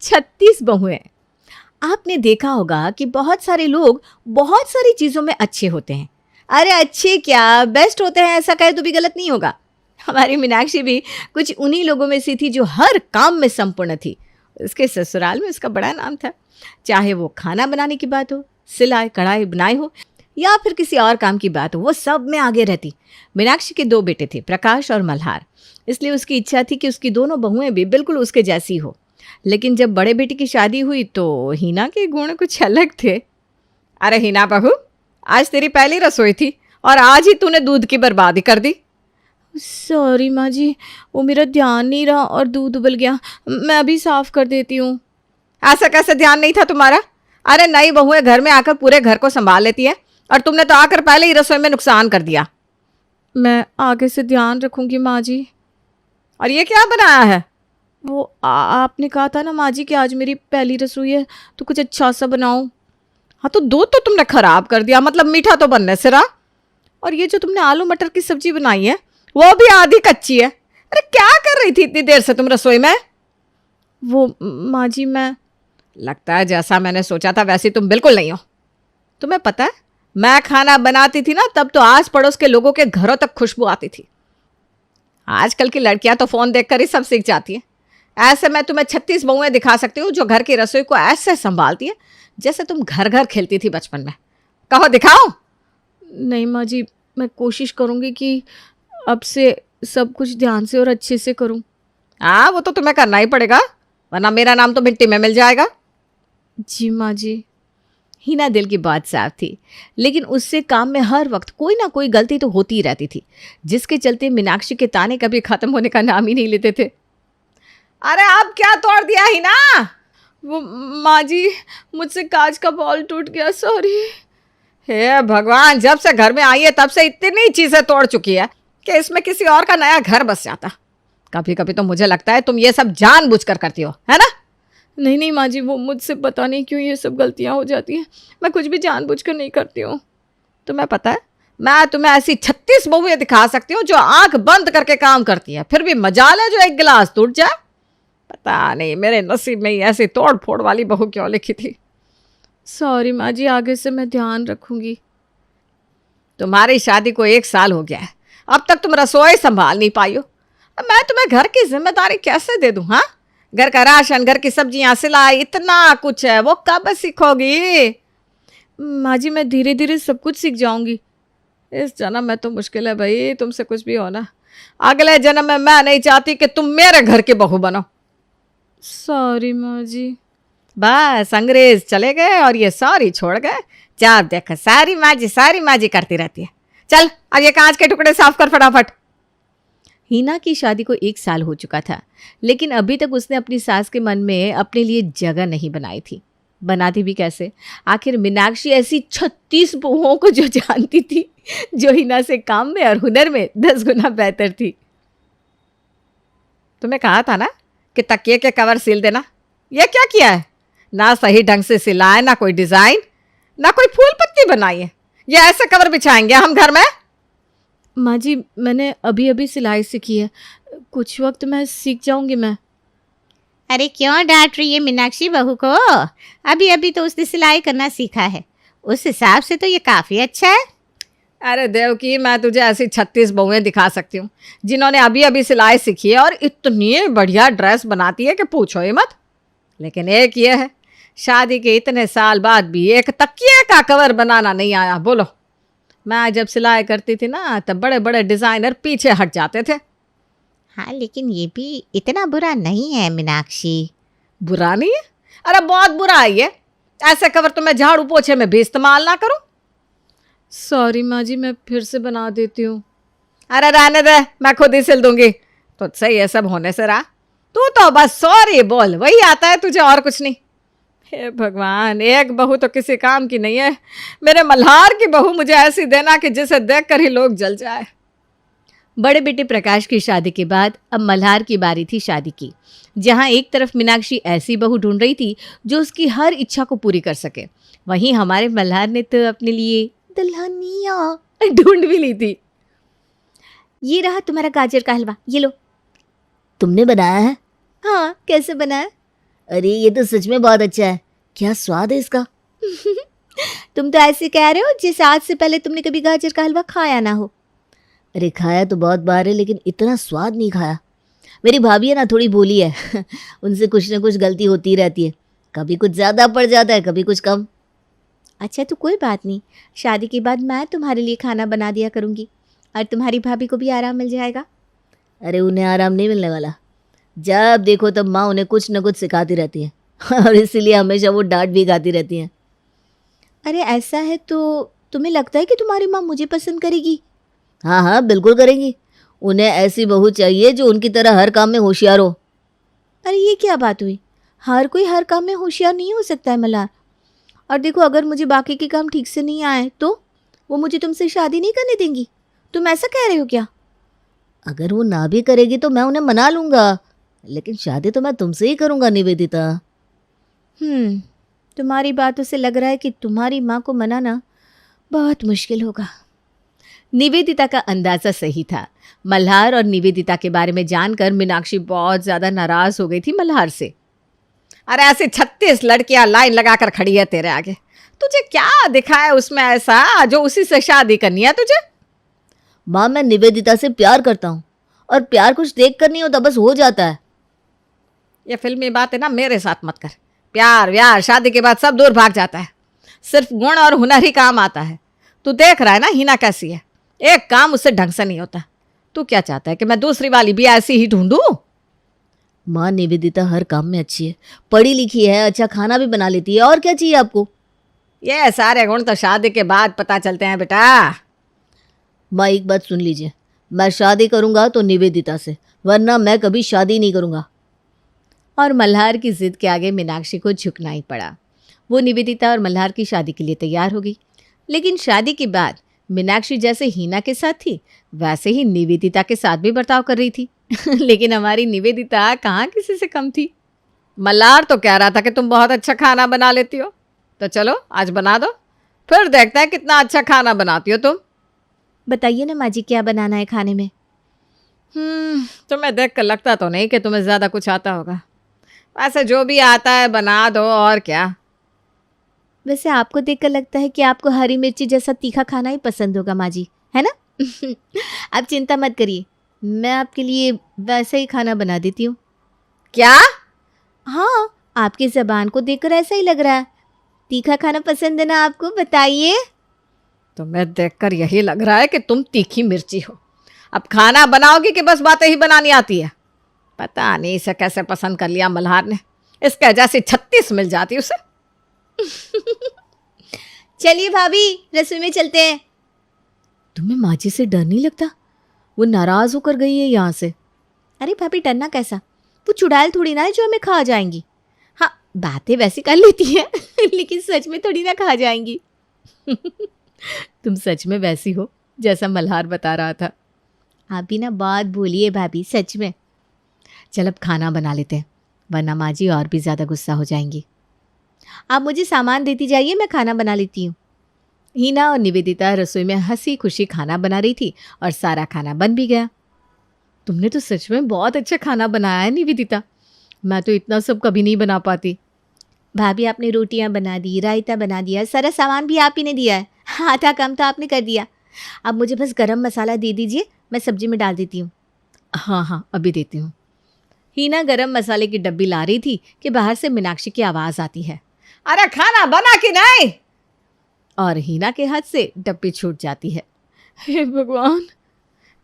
36 बहुएं। आपने देखा होगा कि बहुत सारे लोग बहुत सारी चीज़ों में अच्छे होते हैं। अरे अच्छे क्या, बेस्ट होते हैं, ऐसा कहे तो भी गलत नहीं होगा। हमारी मीनाक्षी भी कुछ उन्हीं लोगों में से थी जो हर काम में संपूर्ण थी। उसके ससुराल में उसका बड़ा नाम था। चाहे वो खाना बनाने की बात हो, सिलाई कढ़ाई बुनाई हो, या फिर किसी और काम की बात हो, वो सब में आगे रहती। मीनाक्षी के 2 बेटे थे, प्रकाश और मल्हार। इसलिए उसकी इच्छा थी कि उसकी दोनों बहुएं भी बिल्कुल उसके जैसी हो। लेकिन जब बड़े बेटे की शादी हुई तो हीना के गुण कुछ अलग थे। अरे हीना बहू, आज तेरी पहली रसोई थी और आज ही तूने दूध की बर्बादी कर दी। सॉरी माँ जी, वो मेरा ध्यान नहीं रहा और दूध उबल गया। मैं अभी साफ कर देती हूँ। ऐसा कैसे ध्यान नहीं था तुम्हारा? अरे नई बहुएं घर में आकर पूरे घर को संभाल लेती है और तुमने तो आकर पहले ही रसोई में नुकसान कर दिया। मैं आगे से ध्यान रखूंगी माँ जी। और ये क्या बनाया है? वो आपने कहा था ना माँ जी कि आज मेरी पहली रसोई है तो कुछ अच्छा सा बनाओ। हाँ तो दूध तो तुमने खराब कर दिया, मतलब मीठा तो बनने से रहा। और ये जो तुमने आलू मटर की सब्जी बनाई है वो भी आधी कच्ची है। अरे क्या कर रही थी इतनी देर से तुम रसोई में? वो माँ जी मैं, लगता है जैसा मैंने सोचा था वैसी तुम बिल्कुल नहीं हो। तुम्हें पता है मैं खाना बनाती थी ना तब तो आस पड़ोस के लोगों के घरों तक खुशबू आती थी। आजकल की लड़कियां तो फोन देखकर ही सब सीख जाती हैं। ऐसे मैं तुम्हें 36 बहुएं दिखा सकती हूँ जो घर की रसोई को ऐसे संभालती है जैसे तुम घर घर खेलती थी बचपन में। कहो दिखाओ। नहीं माँ जी, मैं कोशिश करूँगी कि अब से सब कुछ ध्यान से और अच्छे से करूँ। हाँ वो तो तुम्हें करना ही पड़ेगा, वरना मेरा नाम तो मिट्टी में मिल जाएगा। जी माँ जी। हीना दिल की बात साफ थी, लेकिन उससे काम में हर वक्त कोई ना कोई गलती तो होती ही रहती थी, जिसके चलते मीनाक्षी के ताने कभी खत्म होने का नाम ही नहीं लेते थे। अरे आप क्या तोड़ दिया हीना? वो माँ जी, मुझसे कांच का बॉल टूट गया, सॉरी। हे भगवान, जब से घर में आई है तब से इतनी चीजें तोड़ चुकी है कि इसमें किसी और का नया घर बस जाता। कभी कभी तो मुझे लगता है तुम ये सब जानबूझकर करती हो, है ना? नहीं नहीं माँ जी, वो मुझसे पता नहीं क्यों ये सब गलतियाँ हो जाती हैं। मैं कुछ भी जानबूझकर नहीं करती हूँ। तुम्हें पता है मैं तुम्हें ऐसी 36 बहुएं दिखा सकती हूँ जो आंख बंद करके काम करती है, फिर भी मजाल है जो एक गिलास टूट जाए। पता नहीं मेरे नसीब में ही ऐसी तोड़ फोड़ वाली बहू क्यों लिखी थी। सॉरी माँ जी, आगे से मैं ध्यान रखूंगी। तुम्हारी शादी को 1 साल हो गया है, अब तक तुम रसोई संभाल नहीं पाई हो। अब मैं तुम्हें घर की जिम्मेदारी कैसे दे दूं? हाँ, घर का राशन, घर की सब्जियां, सिलाई, इतना कुछ है, वो कब सीखोगी? माँ जी मैं धीरे धीरे सब कुछ सीख जाऊंगी। इस जन्म में तो मुश्किल है भाई तुमसे कुछ भी होना। अगले जन्म में मैं नहीं चाहती कि तुम मेरे घर की बहू बनो। सॉरी माँ जी। बस अंग्रेज चले गए और ये सॉरी छोड़ गए। जब देखो सारी माँ जी करती रहती है। चल अब ये कांच के टुकड़े साफ कर फटाफट। हीना की शादी को 1 साल हो चुका था, लेकिन अभी तक उसने अपनी सास के मन में अपने लिए जगह नहीं बनाई थी। बनाती भी कैसे? आखिर मीनाक्षी ऐसी 36 बहुओं को जो जानती थी, जो हीना से काम में और हुनर में 10 गुना बेहतर थी। तुम्हें कहा था ना कि तकिए के कवर सिल देना। ये क्या किया है? ना सही ढंग से सिला है, ना कोई डिजाइन, ना कोई फूल पत्ती बनाई है। ये ऐसे कवर बिछाएंगे हम घर में? माँ जी मैंने अभी अभी सिलाई सीखी है, कुछ वक्त में सीख जाऊंगी मैं। अरे क्यों डांट रही है मीनाक्षी बहू को? अभी अभी तो उसने सिलाई करना सीखा है, उस हिसाब से तो ये काफ़ी अच्छा है। अरे देवकी, मैं तुझे ऐसी 36 बहुएं दिखा सकती हूँ जिन्होंने अभी अभी सिलाई सीखी है और इतनी बढ़िया ड्रेस बनाती है कि पूछो ही मत। लेकिन एक ये है, शादी के इतने साल बाद भी एक तकिए का कवर बनाना नहीं आया। बोलो, मैं जब सिलाई करती थी ना तब बड़े बड़े डिज़ाइनर पीछे हट जाते थे। हाँ लेकिन ये भी इतना बुरा नहीं है मीनाक्षी। बुरा नहीं है? अरे बहुत बुरा है ये। ऐसे कवर तो मैं झाड़ू पोछे में भी इस्तेमाल ना करूं। सॉरी माँ जी, मैं फिर से बना देती हूँ। अरे रहने दे, मैं खुद ही सिल दूंगी। तुझसे ये सब होने से रहा। तू तो बस सॉरी बोल, वही आता है तुझे, और कुछ नहीं। हे भगवान, एक बहू तो किसी काम की नहीं है। मेरे मल्हार की बहू मुझे ऐसी देना कि जिसे देख कर ही लोग जल जाए। बड़े बेटे प्रकाश की शादी के बाद अब मल्हार की बारी थी शादी की, जहां एक तरफ मीनाक्षी ऐसी बहू ढूंढ रही थी जो उसकी हर इच्छा को पूरी कर सके, वहीं हमारे मल्हार ने तो अपने लिए दुल्हनिया ढूंढ भी ली थी। ये रहा तुम्हारा गाजर का हलवा, ये लो। तुमने बनाया है? हाँ, कैसे बना है? अरे ये तो सच में बहुत अच्छा है, क्या स्वाद है इसका। तुम तो ऐसे कह रहे हो जैसे आज से पहले तुमने कभी गाजर का हलवा खाया ना हो। अरे खाया तो बहुत बार है, लेकिन इतना स्वाद नहीं खाया। मेरी भाभी है ना, थोड़ी भोली है। उनसे कुछ ना कुछ गलती होती रहती है, कभी कुछ ज़्यादा पड़ जाता है, कभी कुछ कम। अच्छा तो कोई बात नहीं, शादी के बाद मैं तुम्हारे लिए खाना बना दिया करूँगी और तुम्हारी भाभी को भी आराम मिल जाएगा। अरे उन्हें आराम नहीं मिलने वाला। जब देखो तब माँ उन्हें कुछ न कुछ सिखाती रहती है और इसीलिए हमेशा वो डांट भी खाती रहती हैं। अरे ऐसा है तो तुम्हें लगता है कि तुम्हारी माँ मुझे पसंद करेगी? हाँ हाँ बिल्कुल करेंगी। उन्हें ऐसी बहू चाहिए जो उनकी तरह हर काम में होशियार हो। अरे ये क्या बात हुई, हर कोई हर काम में होशियार नहीं हो सकता है मल्हार। और देखो अगर मुझे बाकी के काम ठीक से नहीं आए तो वो मुझे तुमसे शादी नहीं करने देंगी। तुम ऐसा कह रहे हो क्या? अगर वो ना भी करेगी तो मैं उन्हें मना लूँगा, लेकिन शादी तो मैं तुमसे ही करूँगा निवेदिता। तुम्हारी बातों से लग रहा है कि तुम्हारी माँ को मनाना बहुत मुश्किल होगा। निवेदिता का अंदाज़ा सही था। मल्हार और निवेदिता के बारे में जानकर मीनाक्षी बहुत ज़्यादा नाराज़ हो गई थी मल्हार से। अरे ऐसी 36 लड़कियां लाइन लगाकर खड़ी है तेरे आगे, तुझे क्या दिखा है उसमें ऐसा जो उसी से शादी करनी है तुझे? माँ मैं निवेदिता से प्यार करता हूँ, और प्यार कुछ देख कर नहीं होता, बस हो जाता है। ये फिल्मी बातें ना मेरे साथ मत कर। प्यार व्यार शादी के बाद सब दूर भाग जाता है, सिर्फ गुण और हुनर ही काम आता है। तू देख रहा है ना हिना कैसी है, एक काम उससे ढंग से नहीं होता। तू क्या चाहता है कि मैं दूसरी वाली भी ऐसी ही ढूंढूं? माँ निवेदिता हर काम में अच्छी है, पढ़ी लिखी है, अच्छा खाना भी बना लेती है, और क्या चाहिए आपको? ये सारे गुण तो शादी के बाद पता चलते हैं बेटा। माँ एक बात सुन लीजिए, मैं शादी करूँगा तो निवेदिता से, वरना मैं कभी शादी नहीं करूँगा। और मल्हार की जिद के आगे मीनाक्षी को झुकना ही पड़ा। वो निवेदिता और मल्हार की शादी के लिए तैयार हो गई। लेकिन शादी के बाद मीनाक्षी जैसे हीना के साथ थी वैसे ही निवेदिता के साथ भी बर्ताव कर रही थी। लेकिन हमारी निवेदिता कहाँ किसी से कम थी। मल्हार तो कह रहा था कि तुम बहुत अच्छा खाना बना लेती हो, तो चलो आज बना दो, फिर देखते हैं कितना अच्छा खाना बनाती हो तुम। बताइए ना माँ जी क्या बनाना है खाने में? तुम्हें देख कर लगता तो नहीं कि तुम्हें ज़्यादा कुछ आता होगा। वैसे जो भी आता है बना दो, और क्या। वैसे आपको देखकर लगता है कि आपको हरी मिर्ची जैसा तीखा खाना ही पसंद होगा माँ जी, है ना? आप चिंता मत करिए, मैं आपके लिए वैसा ही खाना बना देती हूँ। क्या? हाँ, आपकी ज़बान को देखकर ऐसा ही लग रहा है। तीखा खाना पसंद है ना आपको, बताइए। तुम्हें देखकर यही लग रहा है कि तुम तीखी मिर्ची हो। अब खाना बनाओगी कि बस बातें ही बनानी आती है? पता नहीं इसे कैसे पसंद कर लिया मल्हार ने, इसके जैसी 36 मिल जाती उसे। चलिए भाभी रसोई में चलते हैं। तुम्हें माँ जी से डर नहीं लगता? वो नाराज होकर गई है यहाँ से। अरे भाभी डरना कैसा, वो चुड़ैल थोड़ी ना है जो हमें खा जाएंगी। हाँ बातें वैसी कर लेती है लेकिन सच में थोड़ी ना खा जाएंगी। तुम सच में वैसी हो जैसा मल्हार बता रहा था। आप भी ना बात भूलिए भाभी, सच में। चल अब खाना बना लेते हैं, वरना माँ जी और भी ज़्यादा गुस्सा हो जाएंगी। आप मुझे सामान देती जाइए, मैं खाना बना लेती हूँ। हीना और निवेदिता रसोई में हंसी खुशी खाना बना रही थी और सारा खाना बन भी गया। तुमने तो सच में बहुत अच्छा खाना बनाया है निवेदिता, मैं तो इतना सब कभी नहीं बना पाती। भाभी आपने रोटियां बना दी, रायता बना दिया, सारा सामान भी आप ही ने दिया है, आधा काम तो आपने कर दिया। अब मुझे बस गरम मसाला दे दीजिए, मैं सब्जी में डाल देती हूँ। हाँ हाँ अभी देती हूँ। हीना गरम मसाले की डब्बी ला रही थी कि बाहर से मीनाक्षी की आवाज़ आती है, अरे खाना बना कि नहीं? और हीना के हाथ से डब्बी छूट जाती है। हे भगवान,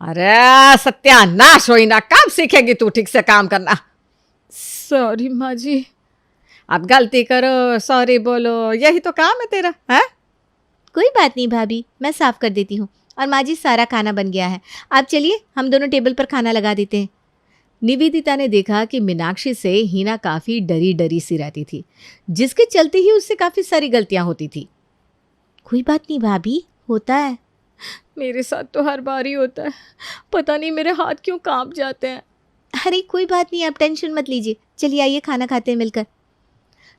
अरे सत्यानाश हो हीना, कब सीखेगी तू ठीक से काम करना? सॉरी माँ जी। अब गलती करो सॉरी बोलो, यही तो काम है तेरा, है? कोई बात नहीं भाभी, मैं साफ कर देती हूँ। और माँ जी सारा खाना बन गया है, आप चलिए हम दोनों टेबल पर खाना लगा देते हैं। निवेदिता ने देखा कि मीनाक्षी से हीना काफ़ी डरी डरी सी रहती थी, जिसके चलते ही उससे काफ़ी सारी गलतियाँ होती थी। कोई बात नहीं भाभी, होता है। मेरे साथ तो हर बार ही होता है, पता नहीं मेरे हाथ क्यों कांप जाते हैं। अरे कोई बात नहीं, आप टेंशन मत लीजिए, चलिए आइए खाना खाते हैं मिलकर।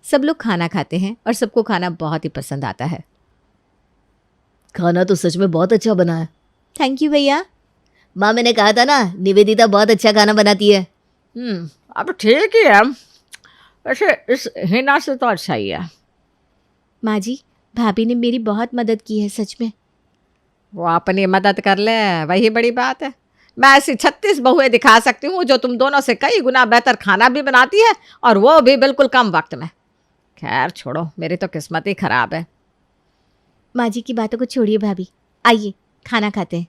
सब लोग खाना खाते हैं और सबको खाना बहुत ही पसंद आता है। खाना तो सच में बहुत अच्छा बना है। थैंक यू भैया। माँ मैंने कहा था ना निवेदिता बहुत अच्छा खाना बनाती है। अब ठीक ही है, वैसे इस हिना से तो अच्छा ही है। माँ जी, भाभी ने मेरी बहुत मदद की है सच में। वो अपनी मदद कर ले, वही बड़ी बात है। मैं ऐसी 36 बहुएं दिखा सकती हूँ जो तुम दोनों से कई गुना बेहतर खाना भी बनाती है, और वो भी बिल्कुल कम वक्त में। खैर छोड़ो, मेरी तो किस्मत ही खराब है। माँ जी की बातों को छोड़िए भाभी, आइए खाना खाते हैं।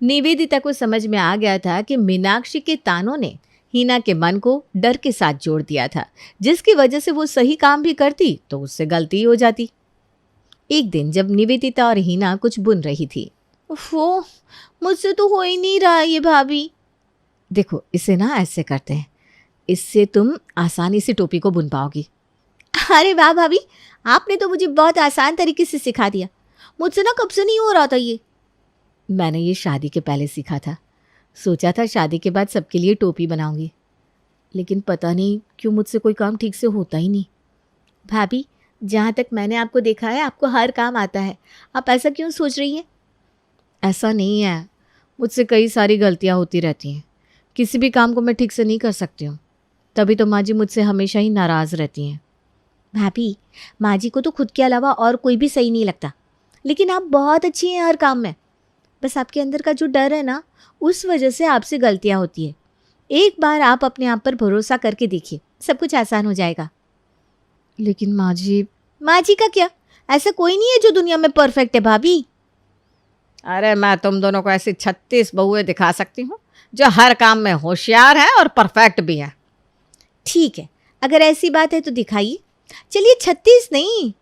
निवेदिता को समझ में आ गया था कि मीनाक्षी के तानों ने हीना के मन को डर के साथ जोड़ दिया था, जिसकी वजह से वो सही काम भी करती तो उससे गलती हो जाती। एक दिन जब निवेदिता और हीना कुछ बुन रही थी, वो मुझसे तो हो ही नहीं रहा ये भाभी। देखो, इसे ना ऐसे करते हैं, इससे तुम आसानी से टोपी को बुन पाओगी। अरे वाह भाभी, आपने तो मुझे बहुत आसान तरीके से सिखा दिया। मुझसे ना कब से नहीं हो रहा था ये। मैंने ये शादी के पहले सीखा था। सोचा था शादी के बाद सबके लिए टोपी बनाऊंगी, लेकिन पता नहीं क्यों मुझसे कोई काम ठीक से होता ही नहीं। भाभी, जहाँ तक मैंने आपको देखा है, आपको हर काम आता है। आप ऐसा क्यों सोच रही हैं? ऐसा नहीं है, मुझसे कई सारी गलतियाँ होती रहती हैं। किसी भी काम को मैं ठीक से नहीं कर सकती हूँ, तभी तो माँ जी मुझसे हमेशा ही नाराज़ रहती हैं। भाभी, माँ जी को तो खुद के अलावा और कोई भी सही नहीं लगता, लेकिन आप बहुत अच्छी हैं हर काम में। बस आपके अंदर का जो डर है ना, उस वजह से आपसे गलतियाँ होती है। एक बार आप अपने आप पर भरोसा करके देखिए, सब कुछ आसान हो जाएगा। लेकिन माँ जी का क्या? ऐसा कोई नहीं है जो दुनिया में परफेक्ट है भाभी। अरे मैं तुम दोनों को ऐसी 36 बहुएं दिखा सकती हूँ जो हर काम में होशियार हैं और परफेक्ट भी हैं। ठीक है, अगर ऐसी बात है तो दिखाइए। चलिए 36 नहीं,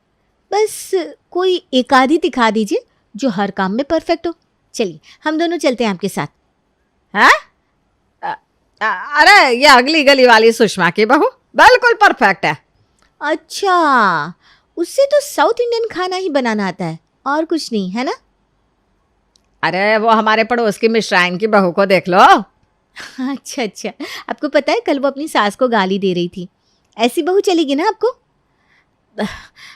बस कोई एक आधी दिखा दीजिए जो हर काम में परफेक्ट हो। चलिए हम दोनों चलते हैं आपके साथ। हैं? अरे ये अगली गली वाली सुषमा की बहू बिल्कुल परफेक्ट है। अच्छा, उससे तो साउथ इंडियन खाना ही बनाना आता है और कुछ नहीं, है ना? अरे वो हमारे पड़ोस की मिश्राइन की बहू को देख लो। अच्छा, आपको पता है कल वो अपनी सास को गाली दे रही थी। ऐसी बहू चलेगी ना आपको?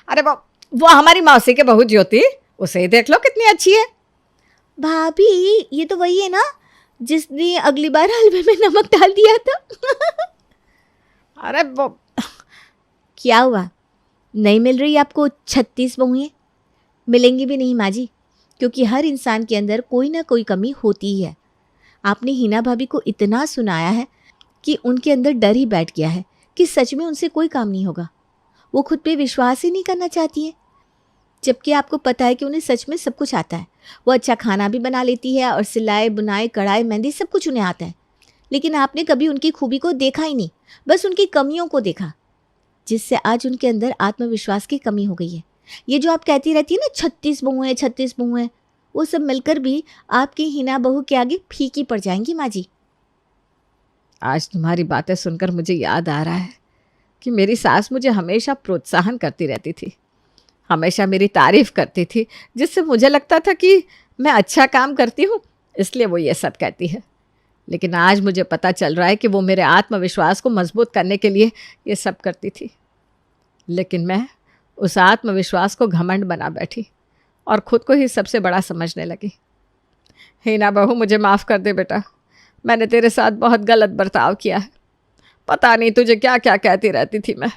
अरे वो हमारी मौसी की बहू ज्योति, उसे ही देख लो कितनी अच्छी है। भाभी, ये तो वही है ना जिसने अगली बार हलवे में नमक डाल दिया था। अरे वो क्या हुआ, नहीं मिल रही आपको 36 बहुएं? मिलेंगी भी नहीं माँ जी, क्योंकि हर इंसान के अंदर कोई ना कोई कमी होती ही है। आपने हिना भाभी को इतना सुनाया है कि उनके अंदर डर ही बैठ गया है कि सच में उनसे कोई काम नहीं होगा। वो खुद पे विश्वास ही नहीं करना चाहती हैं, जबकि आपको पता है कि उन्हें सच में सब कुछ आता है। वो अच्छा खाना भी बना लेती है और सिलाई बुनाई कढ़ाई मेहंदी सब कुछ उन्हें आता है। लेकिन आपने कभी उनकी खूबी को देखा ही नहीं, बस उनकी कमियों को देखा, जिससे आज उनके अंदर आत्मविश्वास की कमी हो गई है। ये जो आप कहती रहती है ना 36 बहुएं 36 बहुएं, वो सब मिलकर भी आपकी हिना बहू के आगे फीकी पड़ जाएंगी माँ जी। आज तुम्हारी बातें सुनकर मुझे याद आ रहा है कि मेरी सास मुझे हमेशा प्रोत्साहन करती रहती थी, हमेशा मेरी तारीफ करती थी, जिससे मुझे लगता था कि मैं अच्छा काम करती हूँ, इसलिए वो ये सब कहती है। लेकिन आज मुझे पता चल रहा है कि वो मेरे आत्मविश्वास को मजबूत करने के लिए ये सब करती थी। लेकिन मैं उस आत्मविश्वास को घमंड बना बैठी और ख़ुद को ही सबसे बड़ा समझने लगी। हीना बहू, मुझे माफ़ कर दे बेटा, मैंने तेरे साथ बहुत गलत बर्ताव किया है। पता नहीं तुझे क्या क्या कहती रहती थी मैं।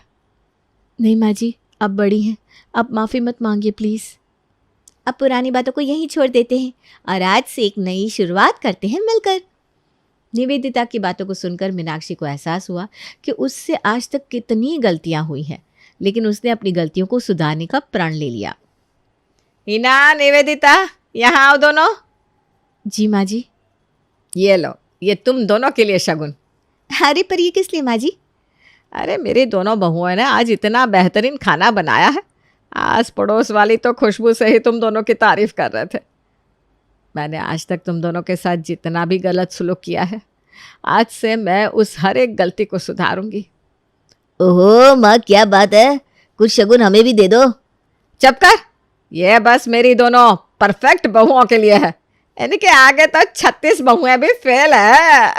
नहीं माँ जी, अब बड़ी हैं, अब माफ़ी मत मांगिए प्लीज़। अब पुरानी बातों को यहीं छोड़ देते हैं और आज से एक नई शुरुआत करते हैं मिलकर। निवेदिता की बातों को सुनकर मीनाक्षी को एहसास हुआ कि उससे आज तक कितनी गलतियां हुई हैं, लेकिन उसने अपनी गलतियों को सुधारने का प्रण ले लिया। हिना, निवेदिता, यहाँ आओ दोनों। जी माँ जी। ये लो, ये तुम दोनों के लिए शगुन। अरे पर ये किस लिए माँ जी? अरे मेरी दोनों बहुओं ने आज इतना बेहतरीन खाना बनाया है, आस पड़ोस वाली तो खुशबू से ही तुम दोनों की तारीफ कर रहे थे। मैंने आज तक तुम दोनों के साथ जितना भी गलत सुलूक किया है, आज से मैं उस हर एक गलती को सुधारूंगी। ओहो माँ, क्या बात है, कुछ शगुन हमें भी दे दो। चुप कर, ये बस मेरी दोनों परफेक्ट बहुओं के लिए है, इनके आगे तो 36 बहुएं भी फेल है।